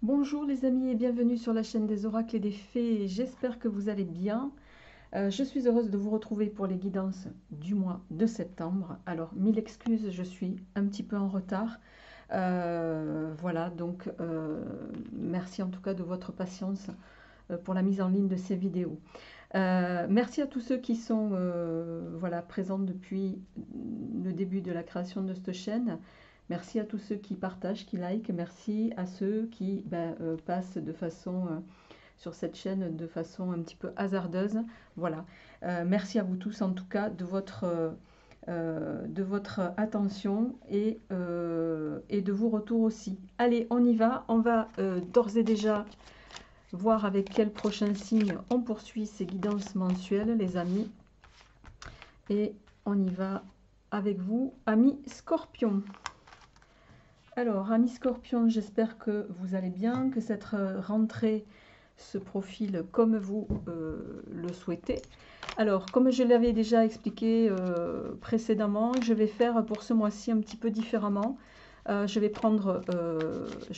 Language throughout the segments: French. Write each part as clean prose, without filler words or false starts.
Bonjour les amis et bienvenue sur la chaîne des oracles et des fées. J'espère que vous allez bien. Je suis heureuse de vous retrouver pour les guidances du mois de septembre. Alors, mille excuses, je suis un petit peu en retard. Voilà, donc merci en tout cas de votre patience pour la mise en ligne de ces vidéos. Merci à tous ceux qui sont voilà, présents depuis le début de la création de cette chaîne. Merci à tous ceux qui partagent, qui likent. Merci à ceux qui passent de façon sur cette chaîne de façon un petit peu hasardeuse. Voilà. Merci à vous tous en tout cas de votre attention et de vos retours aussi. Allez, on y va. On va d'ores et déjà voir avec quel prochain signe on poursuit ces guidances mensuelles, les amis. Et on y va avec vous, amis Scorpion. Alors, amis Scorpion, j'espère que vous allez bien, que cette rentrée se profile comme vous le souhaitez. Alors, comme je l'avais déjà expliqué précédemment, je vais faire pour ce mois-ci un petit peu différemment. Je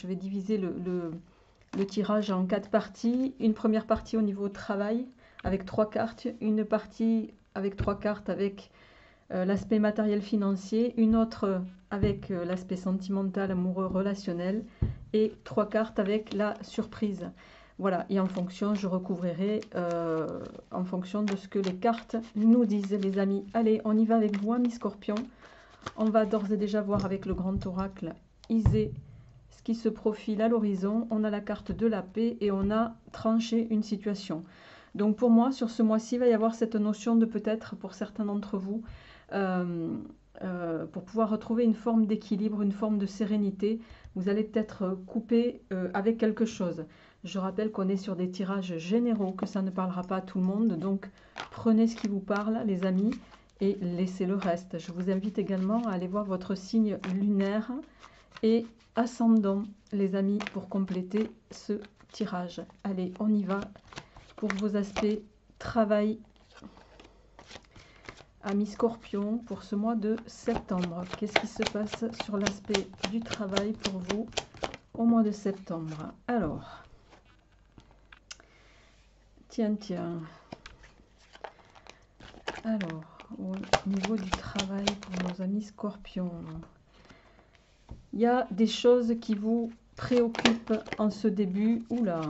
vais diviser le tirage en 4 parties. Une première partie au niveau travail avec 3 cartes, une partie avec 3 cartes avec l'aspect matériel financier, une autre avec l'aspect sentimental, amoureux, relationnel et 3 cartes avec la surprise. Voilà, et en fonction, je recouvrirai en fonction de ce que les cartes nous disent, les amis. Allez, on y va avec vous, amis Scorpion. On va d'ores et déjà voir avec le grand oracle Isée ce qui se profile à l'horizon. On a la carte de la paix et on a tranché une situation. Donc pour moi, sur ce mois-ci, il va y avoir cette notion de peut-être, pour certains d'entre vous, pour pouvoir retrouver une forme d'équilibre, une forme de sérénité, vous allez peut-être couper avec quelque chose. Je rappelle qu'on est sur des tirages généraux, que ça ne parlera pas à tout le monde, donc prenez ce qui vous parle, les amis, et laissez le reste. Je vous invite également à aller voir votre signe lunaire et ascendant, les amis, pour compléter ce tirage. Allez, on y va pour vos aspects travail, amis Scorpion, pour ce mois de septembre. Qu'est-ce qui se passe sur l'aspect du travail pour vous au mois de septembre? Alors, tiens. Alors, au niveau du travail pour nos amis Scorpions, il y a des choses qui vous préoccupent en ce début. Oula!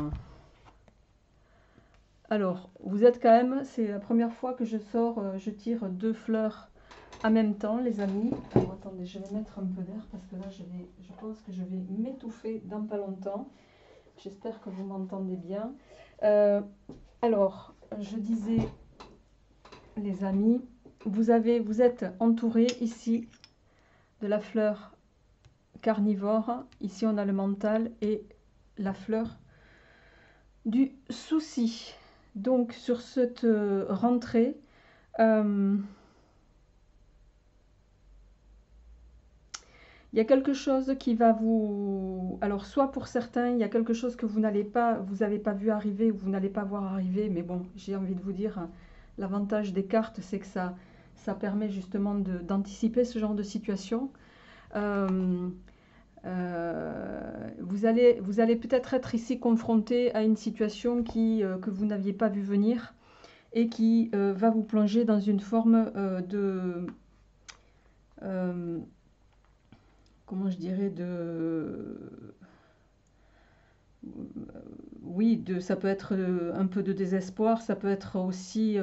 Alors, vous êtes quand même, c'est la première fois que je je tire 2 fleurs en même temps, les amis. Alors, attendez, je vais mettre un peu d'air parce que là, je pense que je vais m'étouffer dans pas longtemps. J'espère que vous m'entendez bien. Alors, je disais, les amis, vous êtes entouré ici de la fleur carnivore. Ici, on a le mental et la fleur du souci. Donc, sur cette rentrée, il y a quelque chose qui va vous... Alors, soit pour certains, il y a quelque chose que vous n'avez pas vu arriver ou vous n'allez pas voir arriver. Mais bon, j'ai envie de vous dire, l'avantage des cartes, c'est que ça permet justement d'anticiper ce genre de situation. Vous allez peut-être être ici confronté à une situation que vous n'aviez pas vu venir et qui va vous plonger dans une forme comment je dirais, oui, ça peut être un peu de désespoir, ça peut être aussi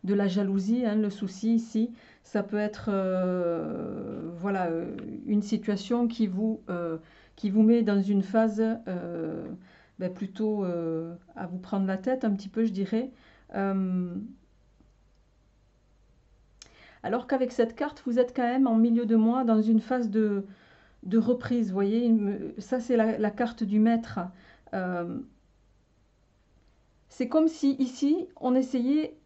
de la jalousie, hein, le souci ici. Ça peut être voilà, une situation qui vous met dans une phase plutôt à vous prendre la tête un petit peu, je dirais. Alors qu'avec cette carte, vous êtes quand même en milieu de mois dans une phase de reprise. Vous voyez, ça c'est la carte du maître. C'est comme si ici, on essayait...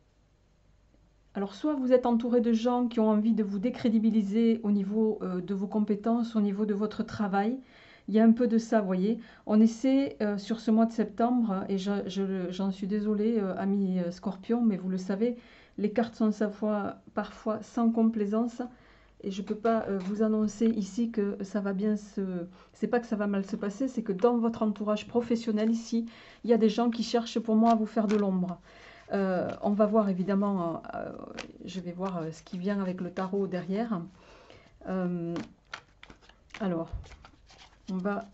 Alors, soit vous êtes entouré de gens qui ont envie de vous décrédibiliser au niveau de vos compétences, au niveau de votre travail. Il y a un peu de ça, vous voyez. On essaie sur ce mois de septembre, et j'en suis désolée, amis Scorpion, mais vous le savez, les cartes sont parfois sans complaisance. et je ne peux pas vous annoncer ici que ça va bien se... C'est pas que ça va mal se passer, c'est que dans votre entourage professionnel ici, il y a des gens qui cherchent pour moi à vous faire de l'ombre. On va voir évidemment, je vais voir ce qui vient avec le tarot derrière. Alors, on va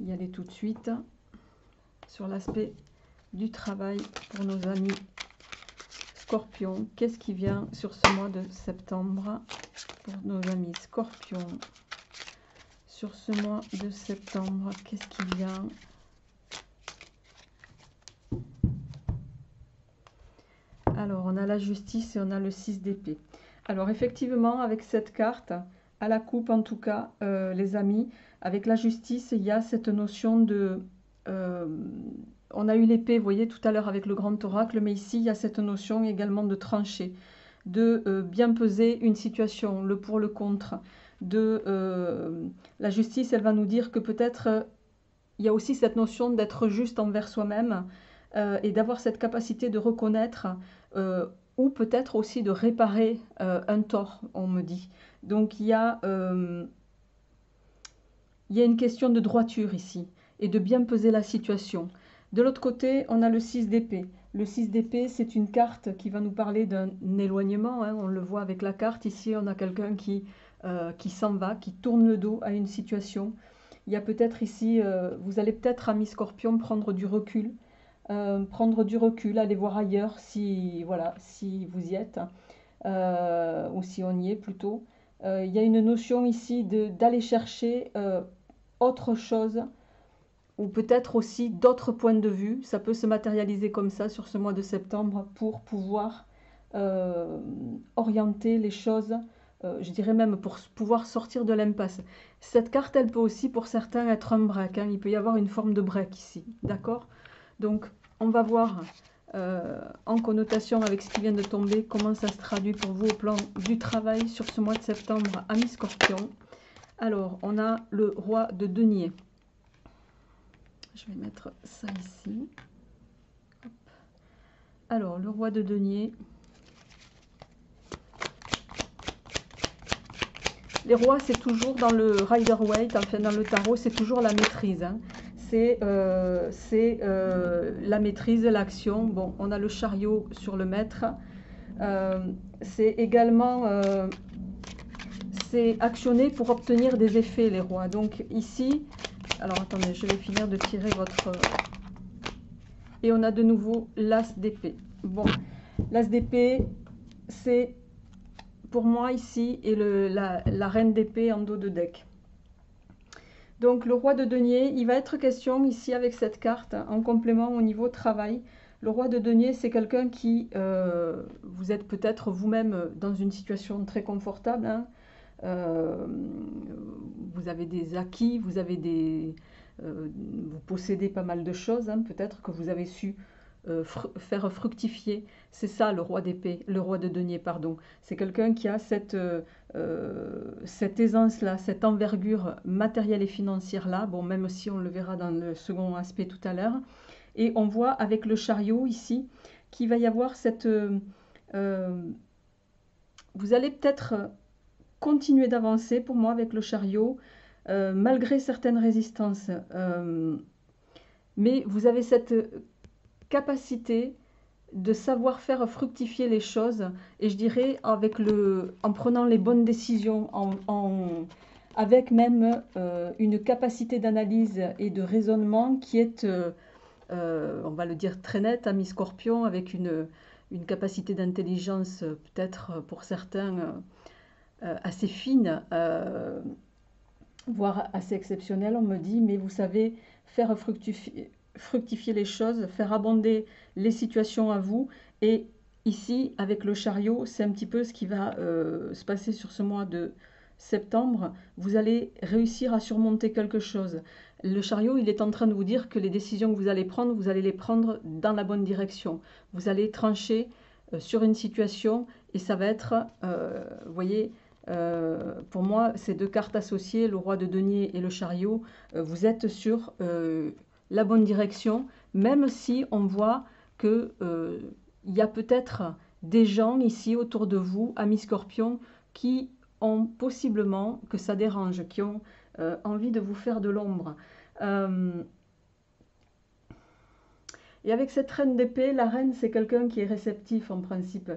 y aller tout de suite sur l'aspect du travail pour nos amis Scorpions. Qu'est-ce qui vient sur ce mois de septembre pour nos amis Scorpions? Sur ce mois de septembre, qu'est-ce qui vient? Alors, on a la justice et on a le 6 d'épée. Alors, effectivement, avec cette carte, à la coupe en tout cas, les amis, avec la justice, il y a cette notion de... on a eu l'épée, vous voyez, tout à l'heure avec le grand oracle, mais ici, il y a cette notion également de trancher, de bien peser une situation, le pour, le contre. La justice, elle va nous dire que peut-être, il y a aussi cette notion d'être juste envers soi-même et d'avoir cette capacité de reconnaître ou peut-être aussi de réparer un tort, on me dit. Donc, il y a une question de droiture ici et de bien peser la situation. De l'autre côté, on a le 6 d'épée. Le 6 d'épée, c'est une carte qui va nous parler d'un éloignement. Hein, on le voit avec la carte. Ici, on a quelqu'un qui s'en va, qui tourne le dos à une situation. Il y a peut-être ici, vous allez peut-être, amis Scorpion, prendre du recul. Aller voir ailleurs si, voilà, si vous y êtes, ou si on y est plutôt. Il y a une notion ici d'aller chercher autre chose, ou peut-être aussi d'autres points de vue. Ça peut se matérialiser comme ça sur ce mois de septembre pour pouvoir orienter les choses, je dirais même pour pouvoir sortir de l'impasse. Cette carte, elle peut aussi pour certains être un break, hein. Il peut y avoir une forme de break ici, d'accord? Donc, on va voir en connotation avec ce qui vient de tomber, comment ça se traduit pour vous au plan du travail sur ce mois de septembre, amis Scorpion. Alors, on a le roi de denier. Je vais mettre ça ici. Hop. Alors, le roi de denier. Les rois, c'est toujours dans le Rider-Waite, enfin dans le tarot, c'est toujours la maîtrise. Hein. C'est la maîtrise, l'action. Bon, on a le chariot sur le maître. C'est également... c'est actionner pour obtenir des effets, les rois. Donc ici... Alors, attendez, je vais finir de tirer votre... Et on a de nouveau l'as d'épée. Bon, l'as d'épée, c'est... pour moi ici, et la reine d'épée en dos de deck. Donc le roi de denier, il va être question ici avec cette carte, en complément au niveau travail. Le roi de denier, c'est quelqu'un qui, vous êtes peut-être vous-même dans une situation très confortable, hein. Vous avez des acquis, vous possédez pas mal de choses, hein, peut-être que vous avez su faire fructifier. C'est ça le roi d'épée, le roi de denier, pardon. C'est quelqu'un qui a cette aisance-là, cette envergure matérielle et financière-là. Bon, même si on le verra dans le second aspect tout à l'heure. Et on voit avec le chariot ici qu'il va y avoir cette... vous allez peut-être continuer d'avancer pour moi avec le chariot, malgré certaines résistances. Mais vous avez cette capacité de savoir faire fructifier les choses, et je dirais en prenant les bonnes décisions, avec même une capacité d'analyse et de raisonnement qui est, on va le dire, très nette, ami Scorpion, avec une capacité d'intelligence peut-être pour certains assez fine, voire assez exceptionnelle, on me dit, mais vous savez faire fructifier les choses, faire abonder les situations à vous. Et ici, avec le chariot, c'est un petit peu ce qui va se passer sur ce mois de septembre. Vous allez réussir à surmonter quelque chose. Le chariot, il est en train de vous dire que les décisions que vous allez les prendre dans la bonne direction. Vous allez trancher sur une situation, et ça va être, vous voyez, pour moi, ces deux cartes associées, le roi de denier et le chariot, vous êtes sur la bonne direction, même si on voit que il y a peut-être des gens ici autour de vous, amis Scorpions, qui ont possiblement, que ça dérange, qui ont envie de vous faire de l'ombre. Et avec cette reine d'épée, la reine, c'est quelqu'un qui est réceptif en principe.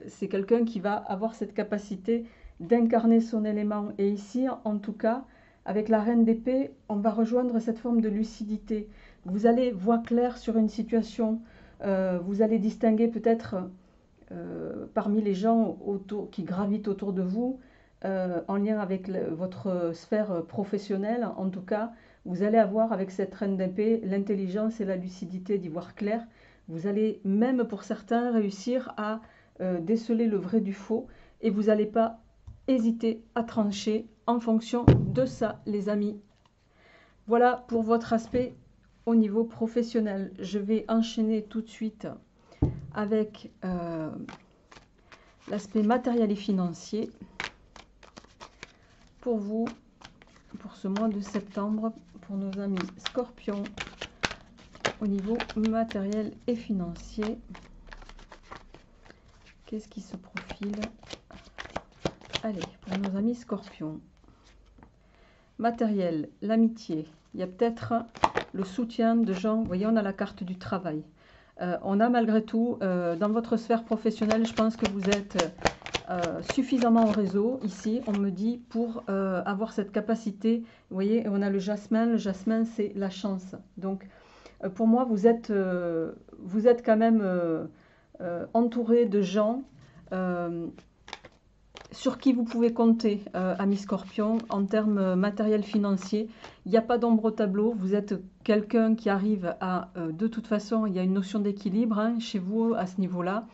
C'est quelqu'un qui va avoir cette capacité d'incarner son élément. Et ici, en tout cas, avec la reine d'épée, on va rejoindre cette forme de lucidité. Vous allez voir clair sur une situation. Vous allez distinguer peut-être parmi les gens qui gravitent autour de vous, en lien avec votre sphère professionnelle, en tout cas, vous allez avoir avec cette reine d'épée l'intelligence et la lucidité d'y voir clair. Vous allez même pour certains réussir à déceler le vrai du faux et vous n'allez pas hésiter à trancher en fonction de ça, les amis. Voilà pour votre aspect au niveau professionnel. Je vais enchaîner tout de suite avec l'aspect matériel et financier pour vous, pour ce mois de septembre, pour nos amis Scorpions, au niveau matériel et financier. Qu'est-ce qui se profile? Allez, pour nos amis Scorpions. Matériel, l'amitié. Il y a peut-être le soutien de gens. Vous voyez, on a la carte du travail. On a malgré tout, dans votre sphère professionnelle, je pense que vous êtes suffisamment au réseau, ici, on me dit, pour avoir cette capacité. Vous voyez, on a le jasmin c'est la chance. Donc, pour moi, vous êtes quand même entouré de gens sur qui vous pouvez compter, amis Scorpion, en termes matériels financiers. Il n'y a pas d'ombre au tableau. Vous êtes quelqu'un qui arrive à, de toute façon, il y a une notion d'équilibre hein, chez vous à ce niveau-là.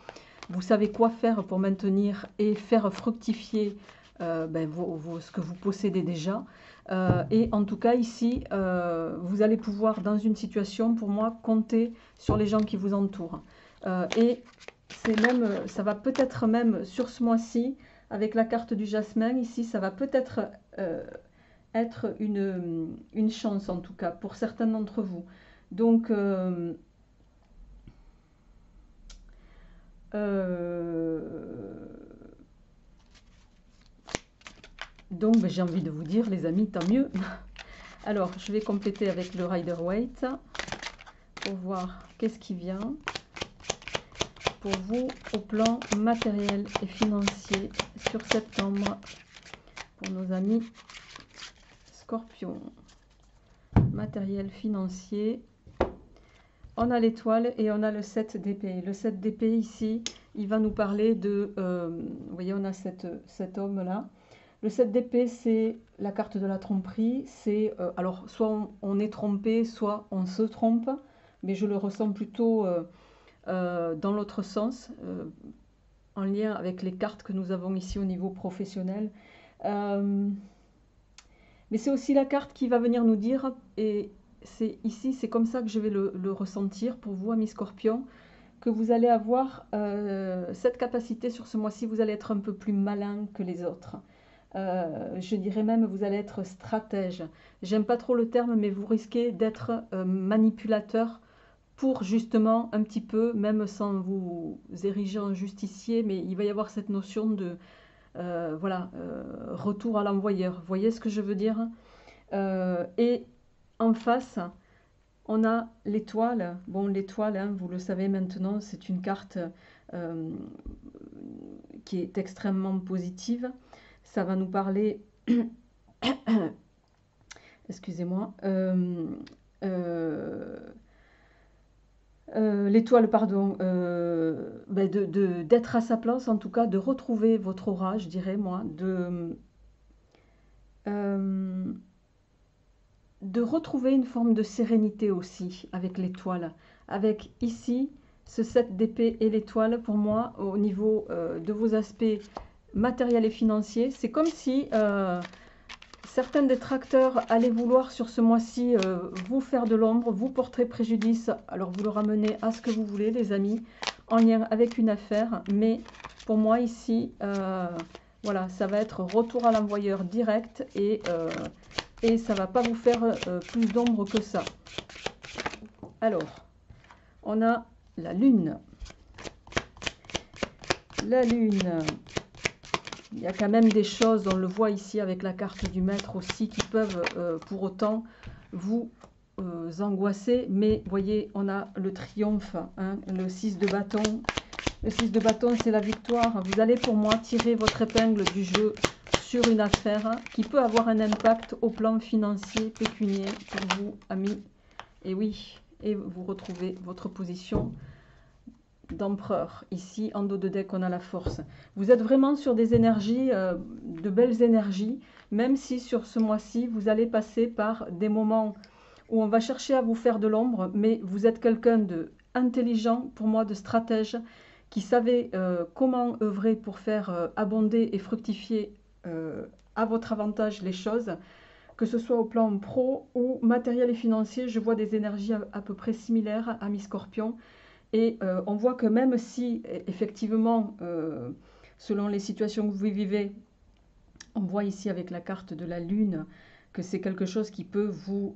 Vous savez quoi faire pour maintenir et faire fructifier ce que vous possédez déjà. Et en tout cas, ici, vous allez pouvoir, dans une situation, pour moi, compter sur les gens qui vous entourent. Et c'est même, ça va peut-être même, sur ce mois-ci, avec la carte du jasmin, ici, ça va peut-être être une chance, en tout cas, pour certains d'entre vous. Donc, j'ai envie de vous dire, les amis, tant mieux. Alors, je vais compléter avec le Rider-Waite pour voir qu'est-ce qui vient pour vous au plan matériel et financier sur septembre pour nos amis Scorpions. Matériel financier. On a l'étoile et on a le 7 d'épée. Le 7 d'épée ici, il va nous parler de... vous voyez, on a cet homme-là. Le 7 d'épée, c'est la carte de la tromperie. C'est alors, soit on est trompé, soit on se trompe. Mais je le ressens plutôt dans l'autre sens, en lien avec les cartes que nous avons ici au niveau professionnel. Mais c'est aussi la carte qui va venir nous dire, et ici, c'est comme ça que je vais le ressentir pour vous, amis Scorpions, que vous allez avoir cette capacité sur ce mois-ci, vous allez être un peu plus malin que les autres. Je dirais même vous allez être stratège. J'aime pas trop le terme, mais vous risquez d'être manipulateur pour justement un petit peu, même sans vous ériger en justicier, mais il va y avoir cette notion de retour à l'envoyeur. Vous voyez ce que je veux dire? Et en face, on a l'étoile. Bon, l'étoile, hein, vous le savez maintenant, c'est une carte qui est extrêmement positive. Ça va nous parler... Excusez-moi. L'étoile, pardon, d'être à sa place, en tout cas, de retrouver votre aura, je dirais, moi, de retrouver une forme de sérénité aussi avec l'étoile. Avec ici, ce 7 d'épée et l'étoile, pour moi, au niveau de vos aspects matériels et financiers, c'est comme si certains détracteurs allaient vouloir sur ce mois-ci vous faire de l'ombre, vous porter préjudice. Alors vous le ramenez à ce que vous voulez, les amis, en lien avec une affaire. Mais pour moi ici, voilà, ça va être retour à l'envoyeur direct et ça va pas vous faire plus d'ombre que ça. Alors, on a la lune. La lune, il y a quand même des choses, on le voit ici avec la carte du maître aussi, qui peuvent pour autant vous angoisser. Mais voyez, on a le triomphe, hein, le 6 de bâton. Le 6 de bâton, c'est la victoire. Vous allez pour moi tirer votre épingle du jeu sur une affaire qui peut avoir un impact au plan financier, pécunier pour vous, amis. Et oui, et vous retrouvez votre position d'empereur. Ici, en dos de deck, on a la force. Vous êtes vraiment sur des énergies, de belles énergies, même si sur ce mois-ci, vous allez passer par des moments où on va chercher à vous faire de l'ombre, mais vous êtes quelqu'un d'intelligent, pour moi, de stratège, qui savait comment œuvrer pour faire abonder et fructifier à votre avantage les choses, que ce soit au plan pro ou matériel et financier. Je vois des énergies à peu près similaires, amis Scorpion. Et on voit que même si, effectivement, selon les situations que vous vivez, on voit ici avec la carte de la lune que c'est quelque chose qui peut vous...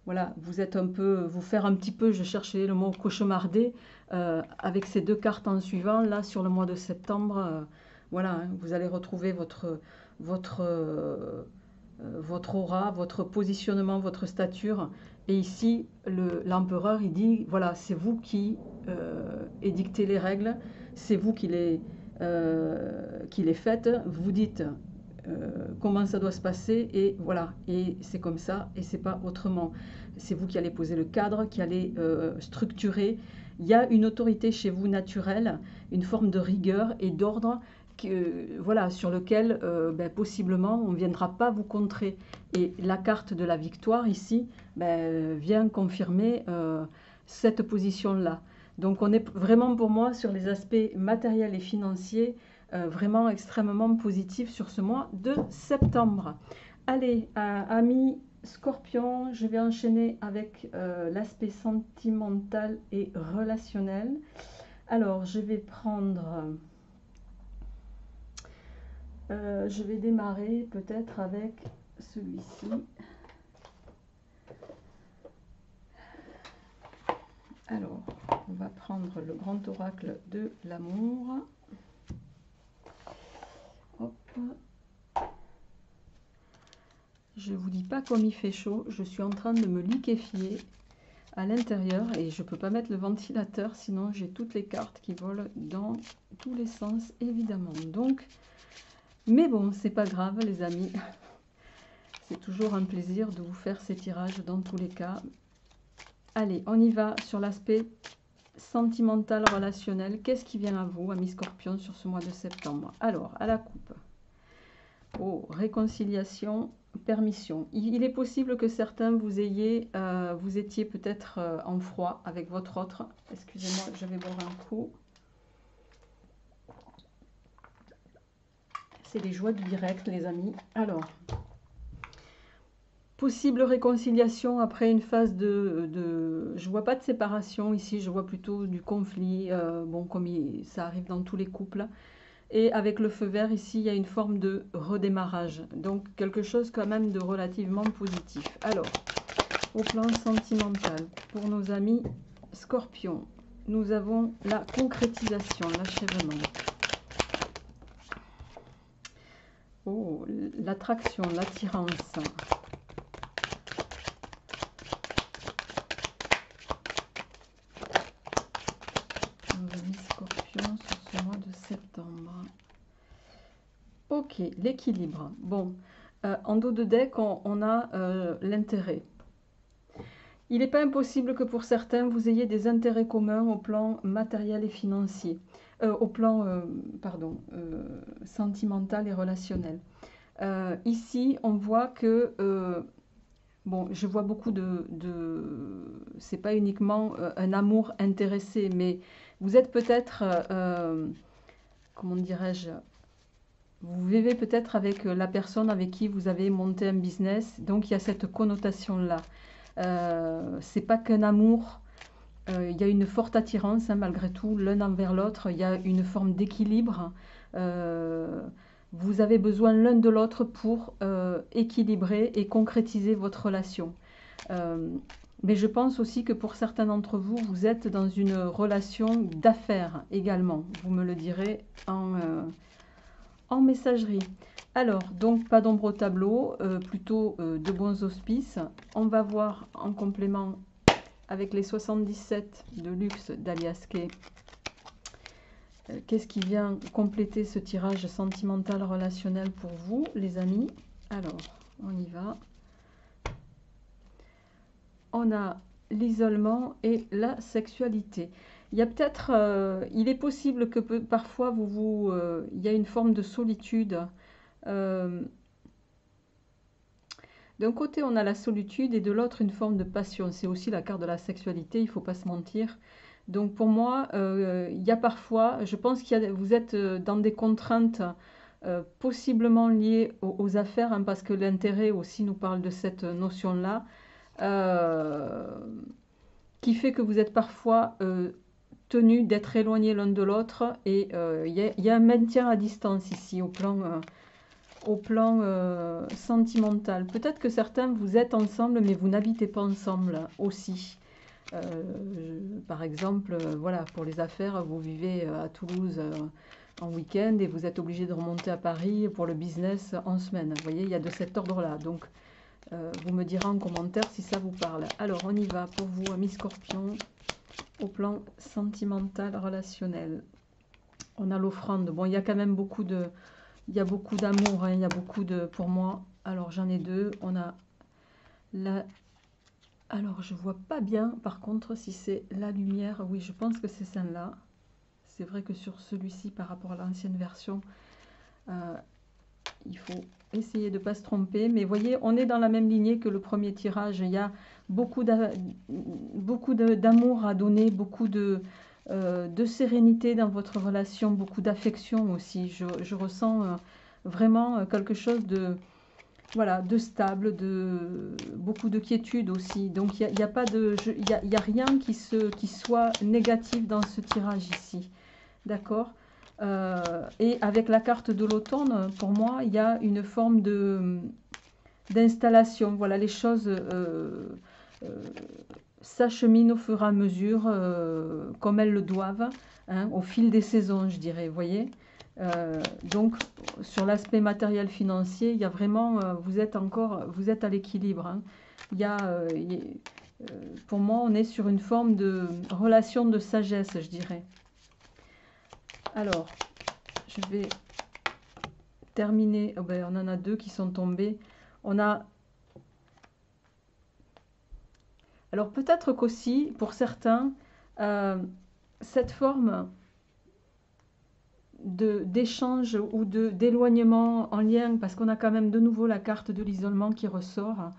voilà, vous êtes un peu, vous faire un petit peu, je cherchais le mot cauchemarder, avec ces deux cartes en suivant, là, sur le mois de septembre, voilà, hein, vous allez retrouver votre aura, votre positionnement, votre stature. Et ici, l'empereur, il dit, voilà, c'est vous qui édictez les règles, c'est vous qui les faites, vous dites comment ça doit se passer, et voilà, et c'est comme ça, et c'est pas autrement. C'est vous qui allez poser le cadre, qui allez structurer. Il y a une autorité chez vous naturelle, une forme de rigueur et d'ordre, voilà, sur lequel ben, possiblement on ne viendra pas vous contrer. Et la carte de la victoire ici ben, vient confirmer cette position-là. Donc on est vraiment pour moi sur les aspects matériels et financiers vraiment extrêmement positifs sur ce mois de septembre. Allez, amis Scorpion, je vais enchaîner avec l'aspect sentimental et relationnel. Alors, je vais prendre... je vais démarrer peut-être avec celui-ci. Alors, on va prendre le grand oracle de l'amour. Hop. Je ne vous dis pas comme il fait chaud, je suis en train de me liquéfier à l'intérieur et je ne peux pas mettre le ventilateur, sinon j'ai toutes les cartes qui volent dans tous les sens, évidemment. Donc, mais bon, c'est pas grave les amis, c'est toujours un plaisir de vous faire ces tirages dans tous les cas. Allez, on y va sur l'aspect sentimental, relationnel. Qu'est-ce qui vient à vous, amis Scorpion, sur ce mois de septembre? Alors, à la coupe. Oh, réconciliation, permission. Il est possible que certains vous ayez, vous étiez peut-être en froid avec votre autre. Excusez-moi, je vais boire un coup. C'est les joies du direct, les amis. Alors, possible réconciliation après une phase je vois pas de séparation ici, je vois plutôt du conflit, bon, comme ça arrive dans tous les couples. Et avec le feu vert, ici, il y a une forme de redémarrage. Donc, quelque chose quand même de relativement positif. Alors, au plan sentimental, pour nos amis Scorpions, nous avons la concrétisation, l'achèvement. Oh, l'attraction, l'attirance. Nos amis Scorpions sur ce mois de septembre. Ok, l'équilibre. Bon, en dos de deck, on a l'intérêt. Il n'est pas impossible que pour certains, vous ayez des intérêts communs au plan matériel et financier, au plan sentimental et relationnel. Ici, on voit que, bon, je vois beaucoup c'est pas uniquement un amour intéressé, mais vous êtes peut-être, comment dirais-je, vous vivez peut-être avec la personne avec qui vous avez monté un business, donc il y a cette connotation-là. C'est pas qu'un amour, il y a une forte attirance, hein, malgré tout, l'un envers l'autre, il y a une forme d'équilibre. Vous avez besoin l'un de l'autre pour équilibrer et concrétiser votre relation. Mais je pense aussi que pour certains d'entre vous, vous êtes dans une relation d'affaires également. Vous me le direz en messagerie. Alors, donc pas d'ombre au tableau, plutôt de bons auspices. On va voir en complément avec les 77 de luxe d'Alias Kay. Qu'est-ce qui vient compléter ce tirage sentimental relationnel pour vous, les amis? Alors, on y va. On a l'isolement et la sexualité. Il y a peut-être, il est possible que parfois il y a une forme de solitude. D'un côté, on a la solitude et de l'autre, une forme de passion. C'est aussi la carte de la sexualité, il ne faut pas se mentir. Donc pour moi, il y a parfois, je pense que vous êtes dans des contraintes possiblement liées aux affaires, hein, parce que l'intérêt aussi nous parle de cette notion-là, qui fait que vous êtes parfois tenu d'être éloignés l'un de l'autre, et il y a un maintien à distance ici au plan sentimental. Peut-être que certains, vous êtes ensemble, mais vous n'habitez pas ensemble aussi. Par exemple, voilà, pour les affaires, vous vivez à Toulouse en week-end et vous êtes obligé de remonter à Paris pour le business en semaine. Vous voyez, il y a de cet ordre-là. Donc, vous me direz en commentaire si ça vous parle. Alors, on y va pour vous, amis Scorpion, au plan sentimental, relationnel. On a l'offrande. Bon, il y a quand même beaucoup de... Il y a beaucoup d'amour, hein, il y a beaucoup de... Pour moi, alors j'en ai deux. On a la... Alors, je vois pas bien, par contre, si c'est la lumière. Oui, je pense que c'est celle-là. C'est vrai que sur celui-ci, par rapport à l'ancienne version, il faut essayer de ne pas se tromper. Mais voyez, on est dans la même lignée que le premier tirage. Il y a beaucoup d'amour à donner, beaucoup de sérénité dans votre relation, beaucoup d'affection aussi. Je ressens vraiment quelque chose de... Voilà, de stable, beaucoup de quiétude aussi. Donc il n'y a pas de, il y a rien qui soit négatif dans ce tirage ici. D'accord. Et avec la carte de l'automne, pour moi, il y a une forme d'installation. Voilà, les choses s'acheminent au fur et à mesure, comme elles le doivent, hein, au fil des saisons, je dirais, vous voyez. Donc, sur l'aspect matériel financier, il y a vraiment, vous êtes à l'équilibre, hein. Pour moi, on est sur une forme de relation de sagesse, je dirais. Alors, je vais terminer. Oh ben, on en a deux qui sont tombés. On a... Alors, peut-être qu'aussi, pour certains, cette forme d'échange ou d'éloignement en lien, parce qu'on a quand même de nouveau la carte de l'isolement qui ressort.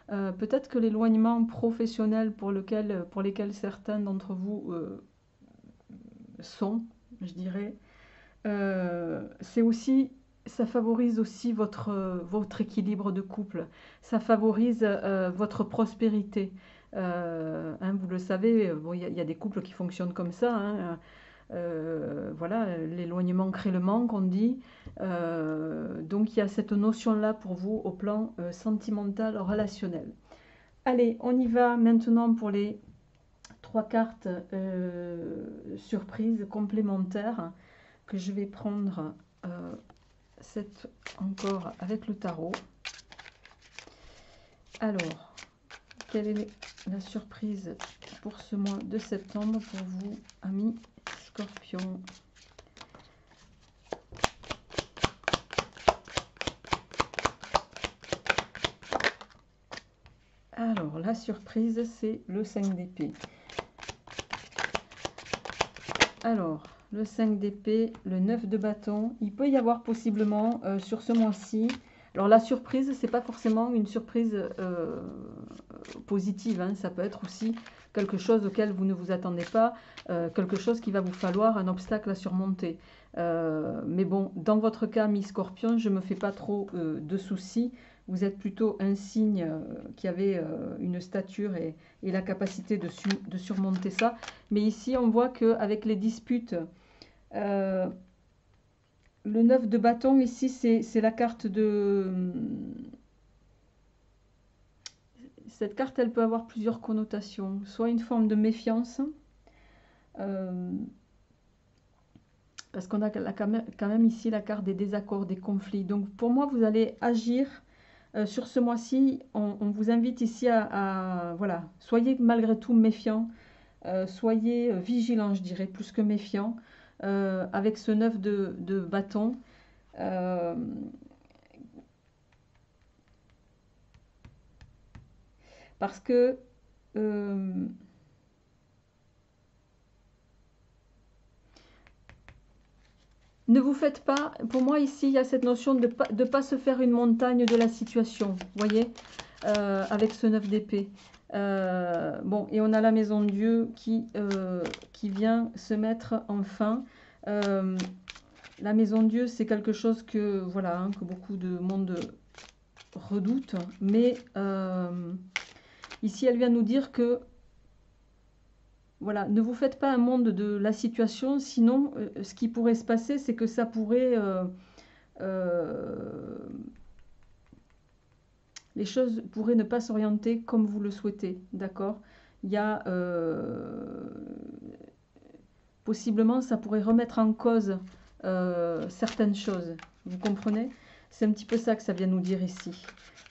Peut-être que l'éloignement professionnel pour lesquels certains d'entre vous sont, je dirais, c'est aussi, ça favorise aussi votre équilibre de couple, ça favorise votre prospérité. Hein, vous le savez, bon, y a des couples qui fonctionnent comme ça, hein. Voilà, l'éloignement crée le manque, on dit. Donc il y a cette notion-là pour vous au plan sentimental, relationnel. Allez, on y va maintenant pour les 3 cartes surprises complémentaires que je vais prendre encore avec le tarot. Alors, quelle est la surprise pour ce mois de septembre pour vous, amis Scorpion? Alors, la surprise, c'est le 5 d'épée. Alors, le 5 d'épée, le 9 de bâton. Il peut y avoir possiblement sur ce mois-ci... Alors, la surprise, c'est pas forcément une surprise positive, hein. Ça peut être aussi quelque chose auquel vous ne vous attendez pas, quelque chose qui va vous falloir un obstacle à surmonter. Mais bon, dans votre cas, mi-Scorpion, je ne me fais pas trop de soucis. Vous êtes plutôt un signe qui avait une stature et la capacité de surmonter ça. Mais ici, on voit qu'avec les disputes, le 9 de bâton, ici, c'est la carte de... Cette carte, elle peut avoir plusieurs connotations. Soit une forme de méfiance, parce qu'on a quand même ici la carte des désaccords, des conflits. Donc pour moi, vous allez agir sur ce mois-ci. On vous invite ici voilà, soyez malgré tout méfiant, soyez vigilant, je dirais, plus que méfiant, avec ce 9 de bâton. Parce que ne vous faites pas, pour moi ici il y a cette notion de ne pas se faire une montagne de la situation, vous voyez, avec ce 9 d'épée. Bon, et on a la maison de Dieu qui vient se mettre en fin. La maison de Dieu, c'est quelque chose que, voilà, hein, que beaucoup de monde redoute, mais ici elle vient nous dire que voilà, ne vous faites pas un monde de la situation, sinon ce qui pourrait se passer, c'est que ça pourrait... les choses pourraient ne pas s'orienter comme vous le souhaitez, d'accord? Il y a... possiblement, ça pourrait remettre en cause certaines choses, vous comprenez? C'est un petit peu ça que ça vient nous dire ici.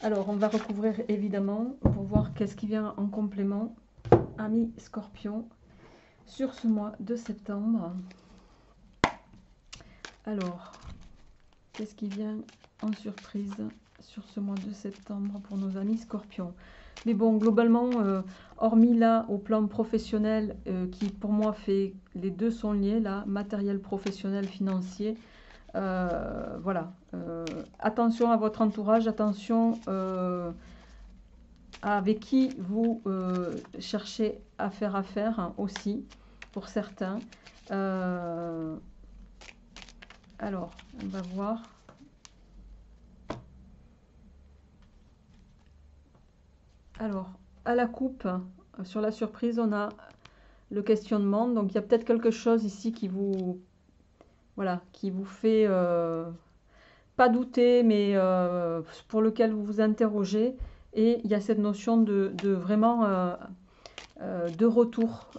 Alors, on va recouvrir évidemment pour voir qu'est-ce qui vient en complément. Amis Scorpion, sur ce mois de septembre. Alors, qu'est-ce qui vient en surprise sur ce mois de septembre pour nos amis Scorpions? Mais bon, globalement, hormis là, au plan professionnel, qui pour moi fait, les deux sont liés, là, matériel, professionnel, financier, voilà. Attention à votre entourage, attention avec qui vous cherchez à faire affaire, hein, aussi, pour certains. Alors, on va voir. Alors, à la coupe, sur la surprise, on a le questionnement. Donc, il y a peut-être quelque chose ici qui vous, voilà, qui vous fait pas douter, mais pour lequel vous vous interrogez. Et il y a cette notion de vraiment de retour.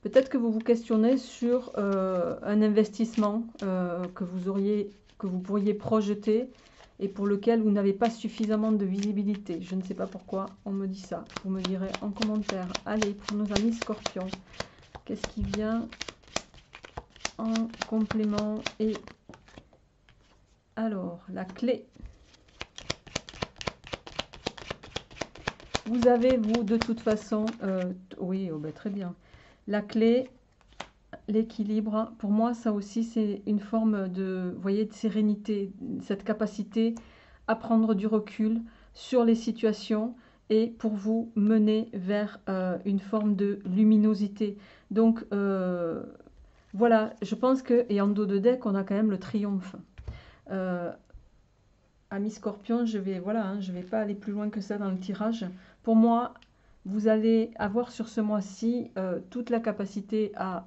Peut-être que vous vous questionnez sur un investissement que vous pourriez projeter et pour lequel vous n'avez pas suffisamment de visibilité. Je ne sais pas pourquoi on me dit ça. Vous me direz en commentaire. Allez, pour nos amis Scorpions, qu'est-ce qui vient en complément? Et alors, la clé. Vous avez, vous, de toute façon, oui, oh ben, très bien. La clé, l'équilibre, pour moi, ça aussi, c'est une forme de, vous voyez, de sérénité, cette capacité à prendre du recul sur les situations et pour vous mener vers une forme de luminosité. Donc, voilà, je pense que, et en dos de deck, on a quand même le triomphe. Amis Scorpion, je vais, voilà, hein, je vais pas aller plus loin que ça dans le tirage. Pour moi, vous allez avoir sur ce mois-ci toute la capacité à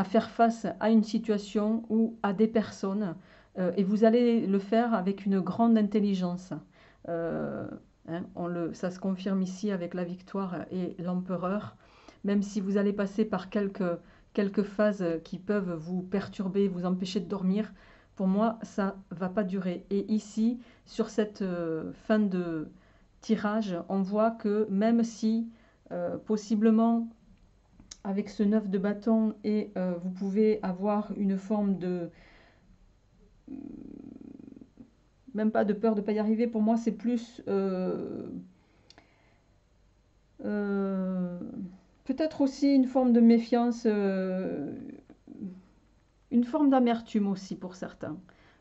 faire face à une situation ou à des personnes et vous allez le faire avec une grande intelligence. Hein, ça se confirme ici avec la victoire et l'empereur. Même si vous allez passer par quelques phases qui peuvent vous perturber, vous empêcher de dormir, pour moi, ça ne va pas durer. Et ici, sur cette fin de tirage, on voit que même si possiblement avec ce 9 de bâton et vous pouvez avoir une forme de même pas de peur de ne pas y arriver, pour moi c'est plus peut-être aussi une forme de méfiance, une forme d'amertume aussi pour certains,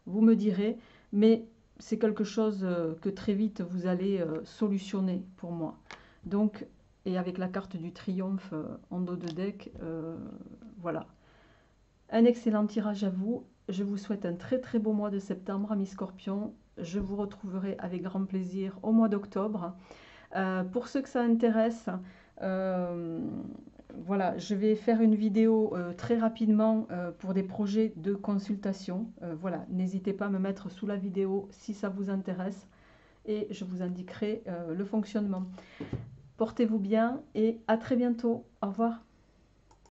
vous me direz, mais c'est quelque chose que très vite vous allez solutionner pour moi. Donc, et avec la carte du triomphe en dos de deck, voilà. Un excellent tirage à vous. Je vous souhaite un très très beau mois de septembre, amis Scorpions. Je vous retrouverai avec grand plaisir au mois d'octobre. Pour ceux que ça intéresse, voilà, je vais faire une vidéo très rapidement pour des projets de consultation. Voilà, n'hésitez pas à me mettre sous la vidéo si ça vous intéresse. et je vous indiquerai le fonctionnement. Portez-vous bien et à très bientôt. Au revoir.